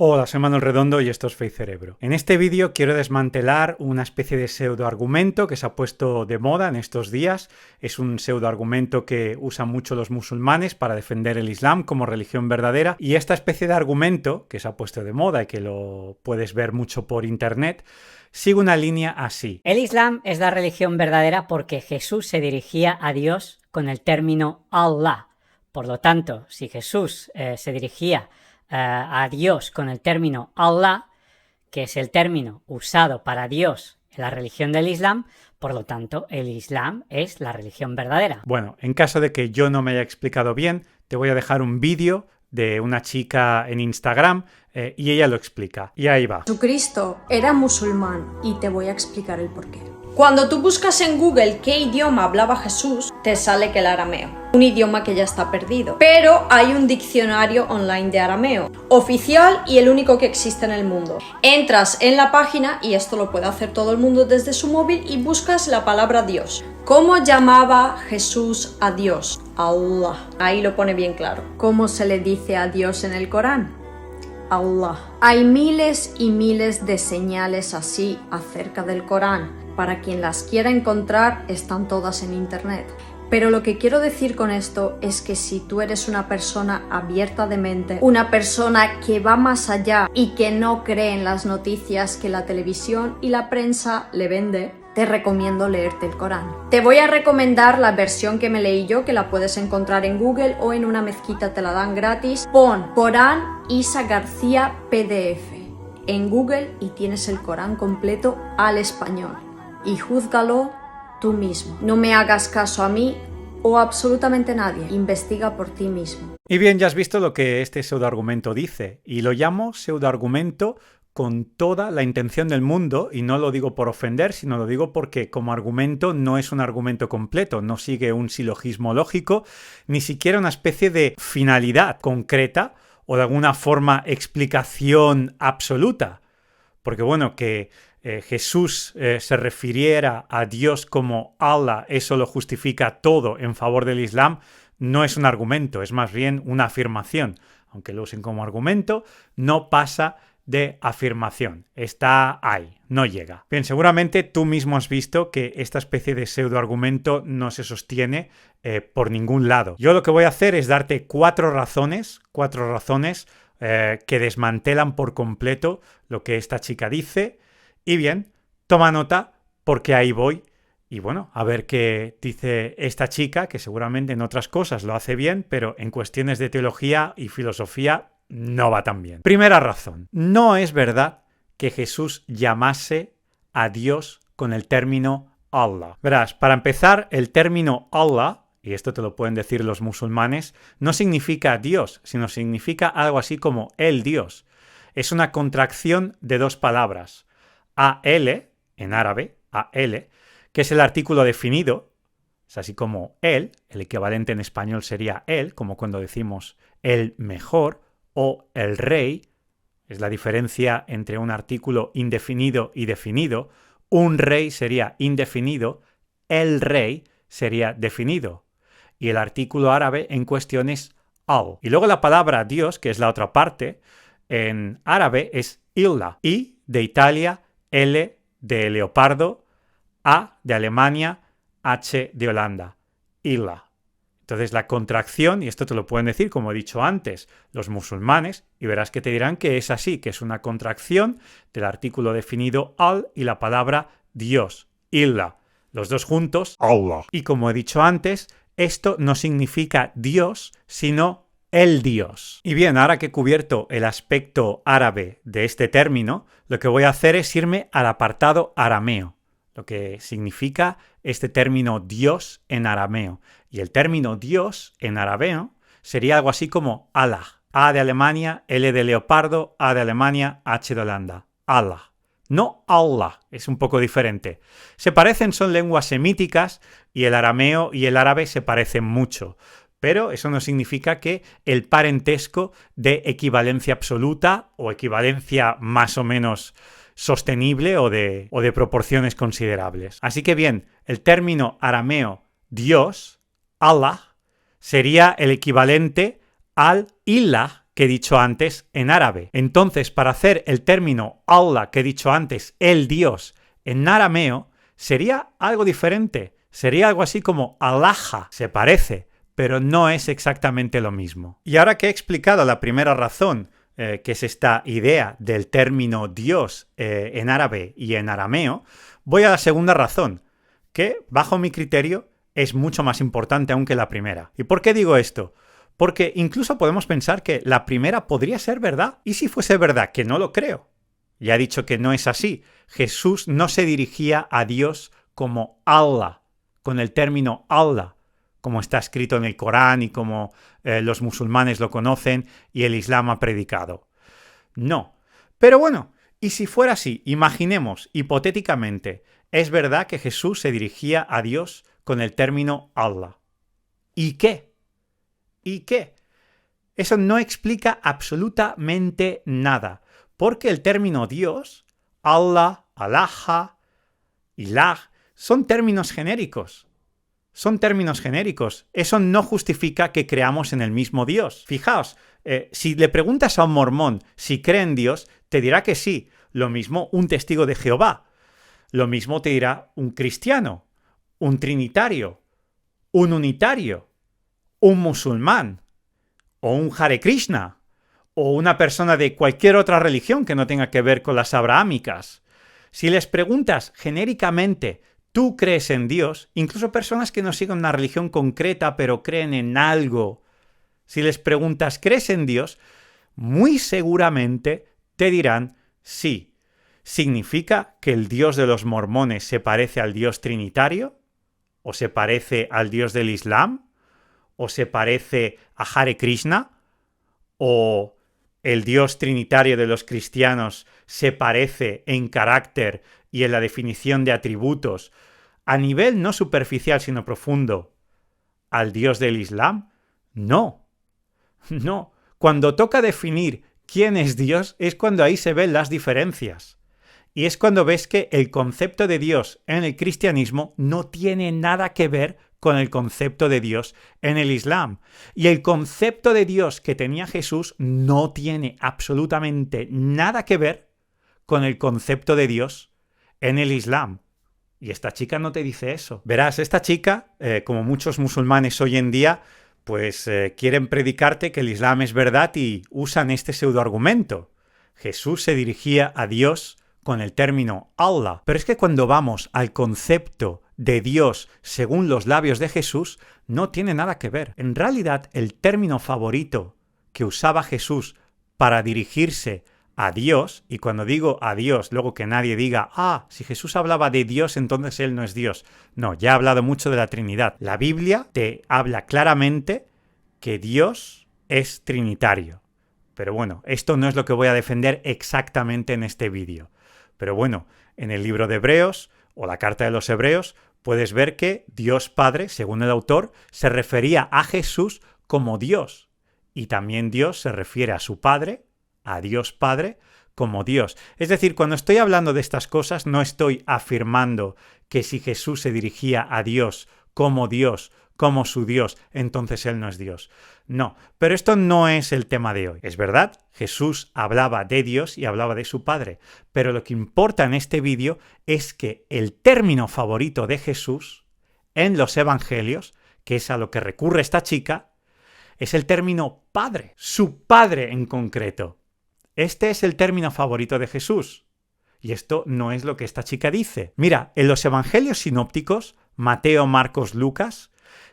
Hola, soy Manuel Redondo y esto es Fe y Cerebro. En este vídeo quiero desmantelar una especie de pseudoargumento que se ha puesto de moda en estos días. Es un pseudoargumento que usan mucho los musulmanes para defender el Islam como religión verdadera. Y esta especie de argumento que se ha puesto de moda y que lo puedes ver mucho por internet, sigue una línea así. El Islam es la religión verdadera porque Jesús se dirigía a Dios con el término Allah. Por lo tanto, si Jesús se dirigía a Dios con el término Allah, que es el término usado para Dios en la religión del Islam, por lo tanto, el Islam es la religión verdadera. Bueno, en caso de que yo no me haya explicado bien, te voy a dejar un vídeo de una chica en Instagram y ella lo explica. Y ahí va. Jesucristo era musulmán y te voy a explicar el porqué. Cuando tú buscas en Google qué idioma hablaba Jesús, te sale que el arameo, un idioma que ya está perdido. Pero hay un diccionario online de arameo, oficial y el único que existe en el mundo. Entras en la página, y esto lo puede hacer todo el mundo desde su móvil, y buscas la palabra Dios. ¿Cómo llamaba Jesús a Dios? Allah. Ahí lo pone bien claro. ¿Cómo se le dice a Dios en el Corán? Allah. Hay miles y miles de señales así acerca del Corán. Para quien las quiera encontrar, están todas en internet. Pero lo que quiero decir con esto es que si tú eres una persona abierta de mente, una persona que va más allá y que no cree en las noticias que la televisión y la prensa le vende, te recomiendo leerte el Corán. Te voy a recomendar la versión que me leí yo, que la puedes encontrar en Google o en una mezquita te la dan gratis. Pon Corán Isa García PDF en Google y tienes el Corán completo al español. Y júzgalo tú mismo. No me hagas caso a mí o a absolutamente nadie. Investiga por ti mismo. Y bien, ya has visto lo que este pseudoargumento dice, y lo llamo pseudoargumento con toda la intención del mundo, y no lo digo por ofender, sino lo digo porque como argumento no es un argumento completo, no sigue un silogismo lógico, ni siquiera una especie de finalidad concreta o de alguna forma explicación absoluta. Porque bueno, que Jesús se refiriera a Dios como Allah, eso lo justifica todo en favor del Islam, no es un argumento, es más bien una afirmación. Aunque lo usen como argumento, no pasa de afirmación. Está ahí, no llega. Bien, seguramente tú mismo has visto que esta especie de pseudoargumento no se sostiene por ningún lado. Yo lo que voy a hacer es darte cuatro razones que desmantelan por completo lo que esta chica dice. Y bien, toma nota porque ahí voy. Y bueno, a ver qué dice esta chica, que seguramente en otras cosas lo hace bien, pero en cuestiones de teología y filosofía no va tan bien. Primera razón, no es verdad que Jesús llamase a Dios con el término Allah. Verás, para empezar, el término Allah, y esto te lo pueden decir los musulmanes, no significa Dios, sino significa algo así como el Dios. Es una contracción de dos palabras. A-L, en árabe, A-L, que es el artículo definido, es así como el equivalente en español sería el, como cuando decimos el mejor o el rey, es la diferencia entre un artículo indefinido y definido. Un rey sería indefinido, el rey sería definido. Y el artículo árabe en cuestión es al. Y luego la palabra Dios, que es la otra parte, en árabe es illah. I de Italia, L de leopardo, A de Alemania, H de Holanda. Illah. Entonces la contracción, y esto te lo pueden decir, como he dicho antes, los musulmanes, y verás que te dirán que es así, que es una contracción del artículo definido al y la palabra Dios, Illah. Los dos juntos, Allah. Y como he dicho antes, esto no significa Dios, sino el Dios. Y bien, ahora que he cubierto el aspecto árabe de este término, lo que voy a hacer es irme al apartado arameo, lo que significa este término Dios en arameo. Y el término Dios en arameo sería algo así como Allah. A de Alemania, L de leopardo, A de Alemania, H de Holanda. Allah. No Allah, es un poco diferente. Se parecen, son lenguas semíticas y el arameo y el árabe se parecen mucho. Pero eso no significa que el parentesco de equivalencia absoluta o equivalencia más o menos sostenible o de proporciones considerables. Así que bien, el término arameo Dios, Allah, sería el equivalente al Ilah, que he dicho antes en árabe. Entonces, para hacer el término Allah que he dicho antes, el Dios, en arameo, sería algo diferente. Sería algo así como Allaha. Se parece, pero no es exactamente lo mismo. Y ahora que he explicado la primera razón, que es esta idea del término Dios en árabe y en arameo, voy a la segunda razón, que, bajo mi criterio, es mucho más importante aún que la primera. ¿Y por qué digo esto? Porque incluso podemos pensar que la primera podría ser verdad. ¿Y si fuese verdad? Que no lo creo. Ya he dicho que no es así. Jesús no se dirigía a Dios como Allah, con el término Allah, como está escrito en el Corán y como los musulmanes lo conocen y el Islam ha predicado. No. Pero bueno, y si fuera así, imaginemos, hipotéticamente, es verdad que Jesús se dirigía a Dios con el término Allah. ¿Y qué? ¿Y qué? Eso no explica absolutamente nada, porque el término Dios, Allah, Allaha, Ilah, son términos genéricos. Son términos genéricos. Eso no justifica que creamos en el mismo Dios. Fijaos, si le preguntas a un mormón si cree en Dios, te dirá que sí. Lo mismo un testigo de Jehová. Lo mismo te dirá un cristiano, un trinitario, un unitario, un musulmán, o un Hare Krishna, o una persona de cualquier otra religión que no tenga que ver con las abrahámicas. Si les preguntas genéricamente, ¿tú crees en Dios? Incluso personas que no siguen una religión concreta pero creen en algo. Si les preguntas, ¿crees en Dios? Muy seguramente te dirán sí. ¿Significa que el Dios de los mormones se parece al Dios trinitario? ¿O se parece al Dios del Islam? ¿O se parece a Hare Krishna? ¿O el Dios trinitario de los cristianos se parece en carácter y en la definición de atributos, a nivel no superficial sino profundo, al Dios del Islam? No. No. Cuando toca definir quién es Dios es cuando ahí se ven las diferencias. Y es cuando ves que el concepto de Dios en el cristianismo no tiene nada que ver con el concepto de Dios en el Islam. Y el concepto de Dios que tenía Jesús no tiene absolutamente nada que ver con el concepto de Dios en el Islam. Y esta chica no te dice eso. Verás, esta chica, como muchos musulmanes hoy en día, pues quieren predicarte que el Islam es verdad y usan este pseudoargumento. Jesús se dirigía a Dios con el término Allah. Pero es que cuando vamos al concepto de Dios según los labios de Jesús, no tiene nada que ver. En realidad, el término favorito que usaba Jesús para dirigirse a Dios, y cuando digo a Dios, luego que nadie diga, si Jesús hablaba de Dios, entonces Él no es Dios. No, ya he hablado mucho de la Trinidad. La Biblia te habla claramente que Dios es trinitario. Pero bueno, esto no es lo que voy a defender exactamente en este vídeo. Pero bueno, en el libro de Hebreos o la carta de los Hebreos puedes ver que Dios Padre, según el autor, se refería a Jesús como Dios. Y también Dios se refiere a su Padre, a Dios Padre, como Dios. Es decir, cuando estoy hablando de estas cosas, no estoy afirmando que si Jesús se dirigía a Dios, como su Dios, entonces Él no es Dios. No, pero esto no es el tema de hoy. Es verdad, Jesús hablaba de Dios y hablaba de su Padre, pero lo que importa en este vídeo es que el término favorito de Jesús en los evangelios, que es a lo que recurre esta chica, es el término Padre, su Padre en concreto. Este es el término favorito de Jesús. Y esto no es lo que esta chica dice. Mira, en los evangelios sinópticos, Mateo, Marcos, Lucas,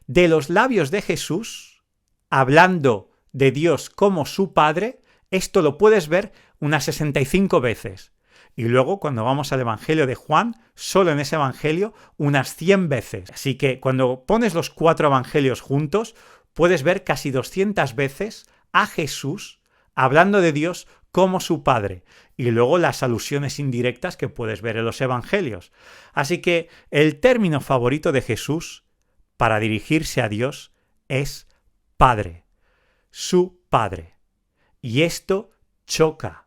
de los labios de Jesús, hablando de Dios como su Padre, esto lo puedes ver unas 65 veces. Y luego, cuando vamos al Evangelio de Juan, solo en ese Evangelio, unas 100 veces. Así que cuando pones los 4 Evangelios juntos, puedes ver casi 200 veces a Jesús hablando de Dios como su Padre. Y luego las alusiones indirectas que puedes ver en los Evangelios. Así que el término favorito de Jesús para dirigirse a Dios es Padre, su Padre. Y esto choca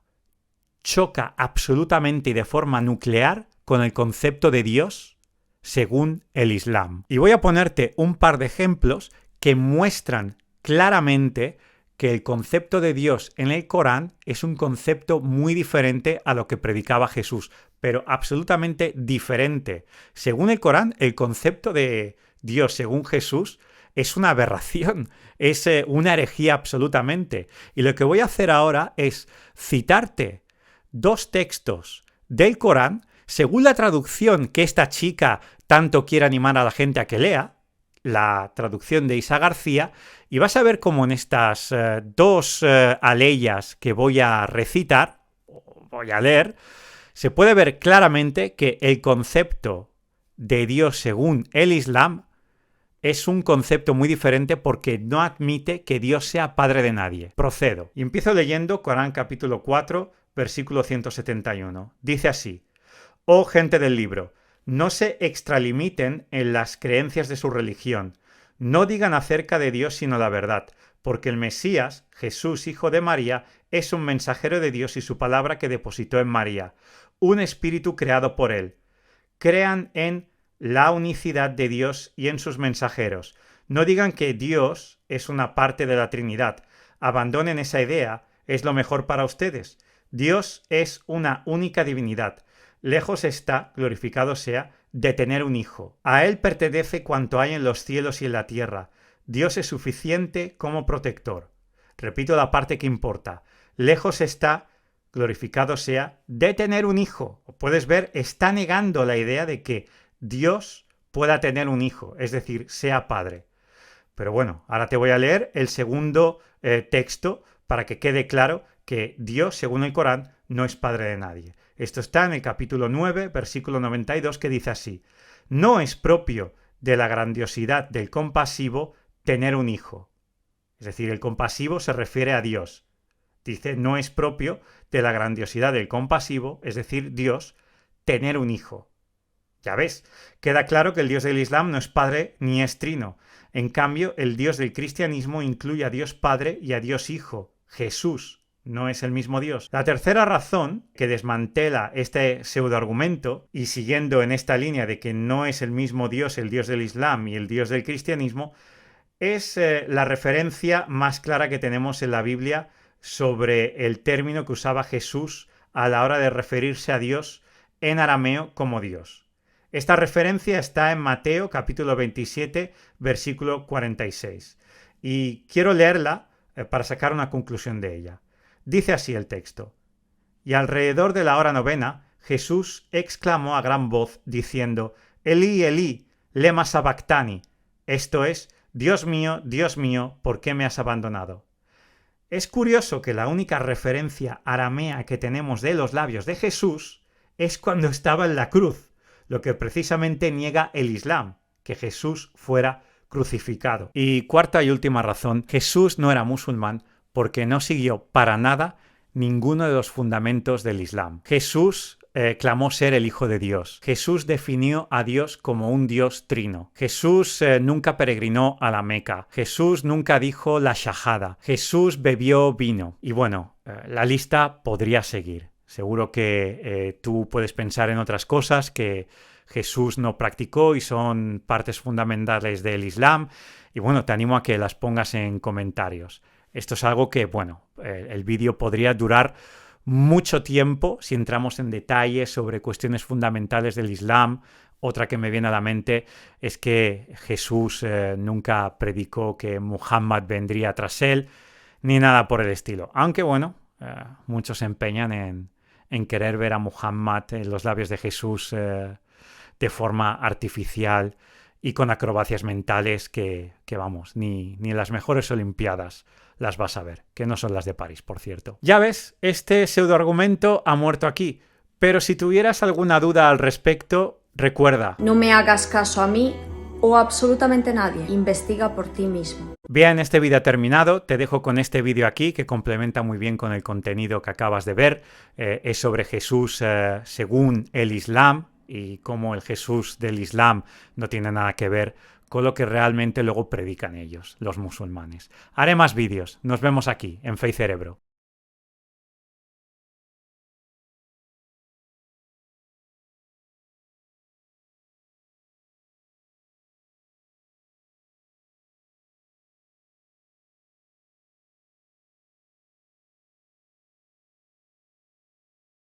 absolutamente y de forma nuclear con el concepto de Dios según el Islam. Y voy a ponerte un par de ejemplos que muestran claramente que el concepto de Dios en el Corán es un concepto muy diferente a lo que predicaba Jesús, pero absolutamente diferente. Según el Corán, el concepto de Dios según Jesús es una aberración, es una herejía absolutamente. Y lo que voy a hacer ahora es citarte dos textos del Corán según la traducción que esta chica tanto quiere animar a la gente a que lea, la traducción de Isa García, y vas a ver cómo en estas dos aleyas que voy a recitar, voy a leer, se puede ver claramente que el concepto de Dios según el Islam es un concepto muy diferente porque no admite que Dios sea padre de nadie. Procedo. Y empiezo leyendo Corán capítulo 4, versículo 171. Dice así: «Oh gente del libro, no se extralimiten en las creencias de su religión. No digan acerca de Dios sino la verdad, porque el Mesías, Jesús, hijo de María, es un mensajero de Dios y su palabra que depositó en María, un espíritu creado por él. Crean en la unicidad de Dios y en sus mensajeros. No digan que Dios es una parte de la Trinidad. Abandonen esa idea, es lo mejor para ustedes. Dios es una única divinidad. Lejos está, glorificado sea, de tener un hijo. A él pertenece cuanto hay en los cielos y en la tierra. Dios es suficiente como protector». Repito la parte que importa. Lejos está, glorificado sea, de tener un hijo. Puedes ver, está negando la idea de que Dios pueda tener un hijo, es decir, sea padre. Pero bueno, ahora te voy a leer el segundo texto para que quede claro que Dios, según el Corán, no es padre de nadie. Esto está en el capítulo 9, versículo 92, que dice así: «No es propio de la grandiosidad del compasivo tener un hijo». Es decir, el compasivo se refiere a Dios. Dice, no es propio de la grandiosidad del compasivo, es decir, Dios, tener un hijo. Ya ves, queda claro que el Dios del Islam no es padre ni es trino. En cambio, el Dios del cristianismo incluye a Dios Padre y a Dios Hijo, Jesús. No es el mismo Dios. La tercera razón que desmantela este pseudoargumento, y siguiendo en esta línea de que no es el mismo Dios el Dios del Islam y el Dios del cristianismo, es la referencia más clara que tenemos en la Biblia sobre el término que usaba Jesús a la hora de referirse a Dios en arameo como Dios. Esta referencia está en Mateo capítulo 27, versículo 46. Y quiero leerla para sacar una conclusión de ella. Dice así el texto: «Y alrededor de la hora novena, Jesús exclamó a gran voz, diciendo: Elí, Elí, lema sabactani», esto es, Dios mío, ¿por qué me has abandonado? Es curioso que la única referencia aramea que tenemos de los labios de Jesús es cuando estaba en la cruz, lo que precisamente niega el Islam, que Jesús fuera crucificado. Y cuarta y última razón, Jesús no era musulmán porque no siguió para nada ninguno de los fundamentos del Islam. Jesús clamó ser el Hijo de Dios. Jesús definió a Dios como un Dios trino. Jesús nunca peregrinó a la Meca. Jesús nunca dijo la shahada. Jesús bebió vino. Y bueno, la lista podría seguir. Seguro que tú puedes pensar en otras cosas que Jesús no practicó y son partes fundamentales del Islam. Y bueno, te animo a que las pongas en comentarios. Esto es algo que, bueno, el vídeo podría durar mucho tiempo si entramos en detalles sobre cuestiones fundamentales del Islam. Otra que me viene a la mente es que Jesús nunca predicó que Muhammad vendría tras él, ni nada por el estilo. Aunque bueno, muchos se empeñan en querer ver a Muhammad en los labios de Jesús de forma artificial y con acrobacias mentales que vamos, ni en las mejores Olimpiadas las vas a ver, que no son las de París, por cierto. Ya ves, este pseudoargumento ha muerto aquí, pero si tuvieras alguna duda al respecto, recuerda: no me hagas caso a mí o a absolutamente nadie, investiga por ti mismo. Bien, este vídeo ha terminado, te dejo con este vídeo aquí que complementa muy bien con el contenido que acabas de ver. Es sobre Jesús según el Islam y cómo el Jesús del Islam no tiene nada que ver con lo que realmente luego predican ellos, los musulmanes. Haré más vídeos, nos vemos aquí, en Fe y Cerebro.